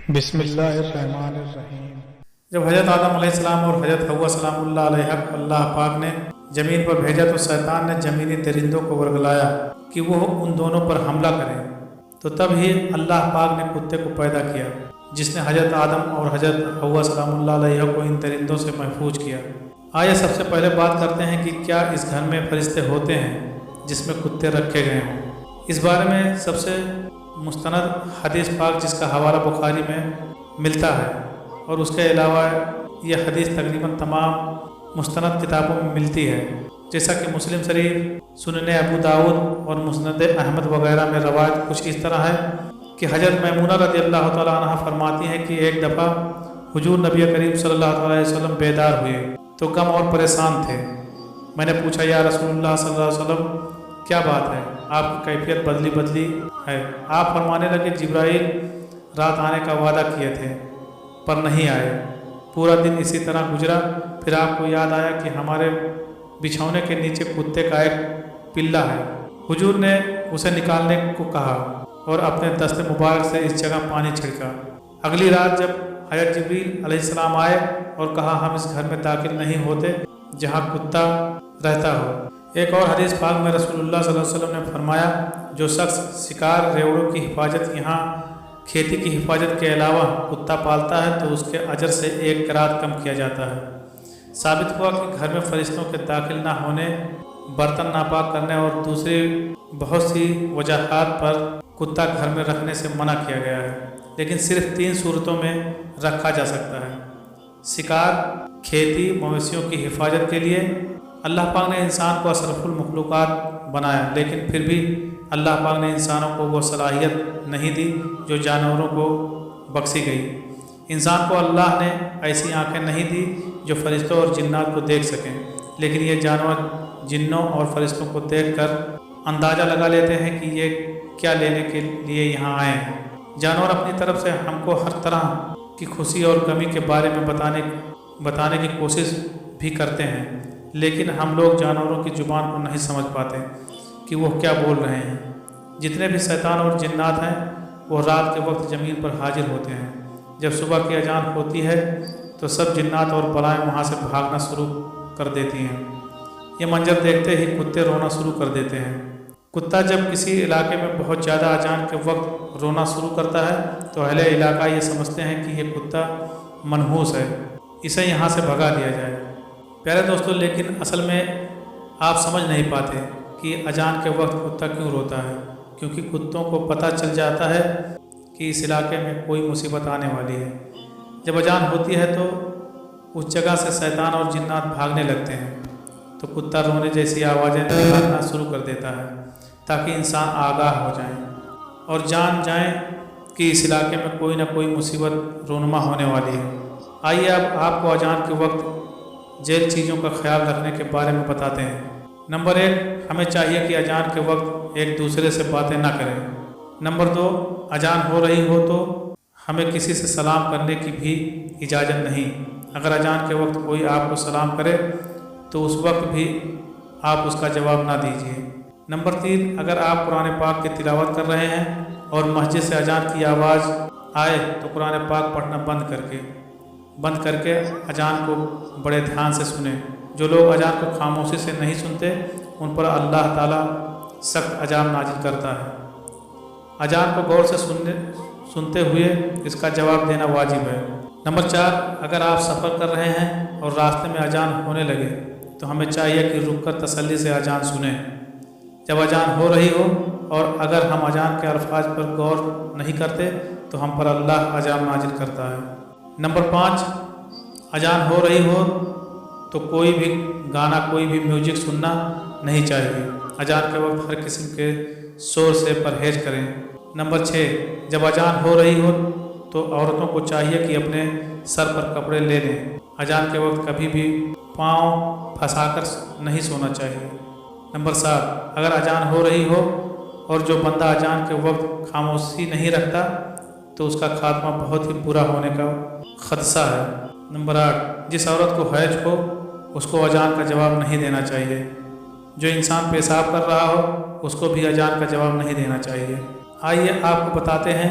بسم اللہ الرحمن الرحیم۔ جب حضرت آدم علیہ السلام اور حضرت حوا سلام اللہ علیہ کو اللہ پاک نے زمین پر بھیجا تو شیطان نے زمینی درندوں کو ورگلایا کہ وہ ان دونوں پر حملہ کریں، تو تب ہی اللہ پاک نے کتے کو پیدا کیا جس نے حضرت آدم اور حضرت حوا سلام اللہ علیہ کو ان درندوں سے محفوظ کیا۔ آئیے سب سے پہلے بات کرتے ہیں کہ کیا اس گھر میں فرشتے ہوتے ہیں جس میں کتے رکھے گئے ہوں۔ اس بارے میں سب سے مستند حدیث پاک جس کا حوالہ بخاری میں ملتا ہے، اور اس کے علاوہ یہ حدیث تقریباً تمام مستند کتابوں میں ملتی ہے، جیسا کہ مسلم شریف، سنن ابو داؤد اور مسند احمد وغیرہ میں روایت کچھ اس طرح ہے کہ حضرت میمونہ رضی اللہ تعالیٰ عنہ فرماتی ہیں کہ ایک دفعہ حضور نبی کریم صلی اللہ علیہ وسلم بیدار ہوئے تو غم اور پریشان تھے۔ میں نے پوچھا یا رسول اللہ صلی اللہ علیہ وسلم کیا بات ہے، آپ کی کیفیت بدلی ہے؟ آپ فرمانے لگے جبرائیل رات آنے کا وعدہ کیے تھے پر نہیں آئے، پورا دن اسی طرح گزرا، پھر آپ کو یاد آیا کہ ہمارے بچھونے کے نیچے کتے کا ایک پلہ ہے۔ حضور نے اسے نکالنے کو کہا اور اپنے دست مبارک سے اس جگہ پانی چھڑکا۔ اگلی رات جب حضرت جبریل علیہ السلام آئے اور کہا ہم اس گھر میں داخل نہیں ہوتے جہاں کتا رہتا ہو۔ ایک اور حدیث پاک میں رسول اللہ صلی اللہ علیہ وسلم نے فرمایا جو شخص شکار ریوڑوں کی حفاظت یہاں کھیتی کی حفاظت کے علاوہ کتا پالتا ہے تو اس کے اجر سے 1 قرات کم کیا جاتا ہے۔ ثابت ہوا کہ گھر میں فرشتوں کے داخل نہ ہونے، برتن ناپاک کرنے اور دوسری بہت سی وجوہات پر کتا گھر میں رکھنے سے منع کیا گیا ہے، لیکن صرف 3 صورتوں میں رکھا جا سکتا ہے: شکار، کھیتی، مویشیوں کی حفاظت کے لیے۔ اللہ پاک نے انسان کو اشرف المخلوقات بنایا، لیکن پھر بھی اللہ پاک نے انسانوں کو وہ صلاحیت نہیں دی جو جانوروں کو بخشی گئی۔ انسان کو اللہ نے ایسی آنکھیں نہیں دی جو فرشتوں اور جنات کو دیکھ سکیں، لیکن یہ جانور جنوں اور فرشتوں کو دیکھ کر اندازہ لگا لیتے ہیں کہ یہ کیا لینے کے لیے یہاں آئے ہیں۔ جانور اپنی طرف سے ہم کو ہر طرح کی خوشی اور غمی کے بارے میں بتانے کی کوشش بھی کرتے ہیں، لیکن ہم لوگ جانوروں کی زبان کو نہیں سمجھ پاتے کہ وہ کیا بول رہے ہیں۔ جتنے بھی شیطان اور جنات ہیں وہ رات کے وقت زمین پر حاضر ہوتے ہیں۔ جب صبح کی اذان ہوتی ہے تو سب جنات اور بلائیں وہاں سے بھاگنا شروع کر دیتی ہیں۔ یہ منظر دیکھتے ہی کتے رونا شروع کر دیتے ہیں۔ کتا جب کسی علاقے میں بہت زیادہ اذان کے وقت رونا شروع کرتا ہے تو اہل علاقہ یہ سمجھتے ہیں کہ یہ کتا منحوس ہے، اسے یہاں سے بھگا دیا جائے۔ پیارے دوستو، لیکن اصل میں آپ سمجھ نہیں پاتے کہ اذان کے وقت کتا کیوں روتا ہے، کیونکہ کتوں کو پتہ چل جاتا ہے کہ اس علاقے میں کوئی مصیبت آنے والی ہے۔ جب اذان ہوتی ہے تو اس جگہ سے شیطان اور جنات بھاگنے لگتے ہیں، تو کتا رونے جیسی آوازیں نکالنا شروع کر دیتا ہے تاکہ انسان آگاہ ہو جائیں اور جان جائیں کہ اس علاقے میں کوئی نہ کوئی مصیبت رونما ہونے والی ہے۔ آئیے اب آپ کو اذان کے وقت جیل چیزوں کا خیال رکھنے کے بارے میں بتاتے ہیں۔ نمبر 1، ہمیں چاہیے کہ اذان کے وقت ایک دوسرے سے باتیں نہ کریں۔ نمبر 2، اذان ہو رہی ہو تو ہمیں کسی سے سلام کرنے کی بھی اجازت نہیں۔ اگر اذان کے وقت کوئی آپ کو سلام کرے تو اس وقت بھی آپ اس کا جواب نہ دیجیے۔ نمبر 3، اگر آپ قرآن پاک کی تلاوت کر رہے ہیں اور مسجد سے اذان کی آواز آئے تو قرآن پاک پڑھنا بند کر کے اذان کو بڑے دھیان سے سنیں۔ جو لوگ اذان کو خاموشی سے نہیں سنتے ان پر اللہ تعالیٰ سخت عذاب نازل کرتا ہے۔ اذان کو غور سے سنتے ہوئے اس کا جواب دینا واجب ہے۔ نمبر 4، اگر آپ سفر کر رہے ہیں اور راستے میں اذان ہونے لگے تو ہمیں چاہیے کہ رک کر تسلی سے اذان سنیں جب اذان ہو رہی ہو، اور اگر ہم اذان کے الفاظ پر غور نہیں کرتے تو ہم پر اللہ عذاب نازل کرتا ہے۔ نمبر 5، اذان ہو رہی ہو تو کوئی بھی گانا، کوئی بھی میوزک سننا نہیں چاہیے۔ اذان کے وقت ہر قسم کے شور سے پرہیز کریں۔ نمبر 6، جب اذان ہو رہی ہو تو عورتوں کو چاہیے کہ اپنے سر پر کپڑے لے لیں۔ اذان کے وقت کبھی بھی پاؤں پھنسا کر نہیں سونا چاہیے۔ نمبر 7، اگر اذان ہو رہی ہو اور جو بندہ اذان کے وقت خاموشی نہیں رکھتا تو اس کا خاتمہ بہت ہی برا ہونے کا خدشہ ہے۔ نمبر 8، جس عورت کو حیض ہو اس کو اذان کا جواب نہیں دینا چاہیے۔ جو انسان پیشاب کر رہا ہو اس کو بھی اذان کا جواب نہیں دینا چاہیے۔ آئیے آپ کو بتاتے ہیں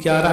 11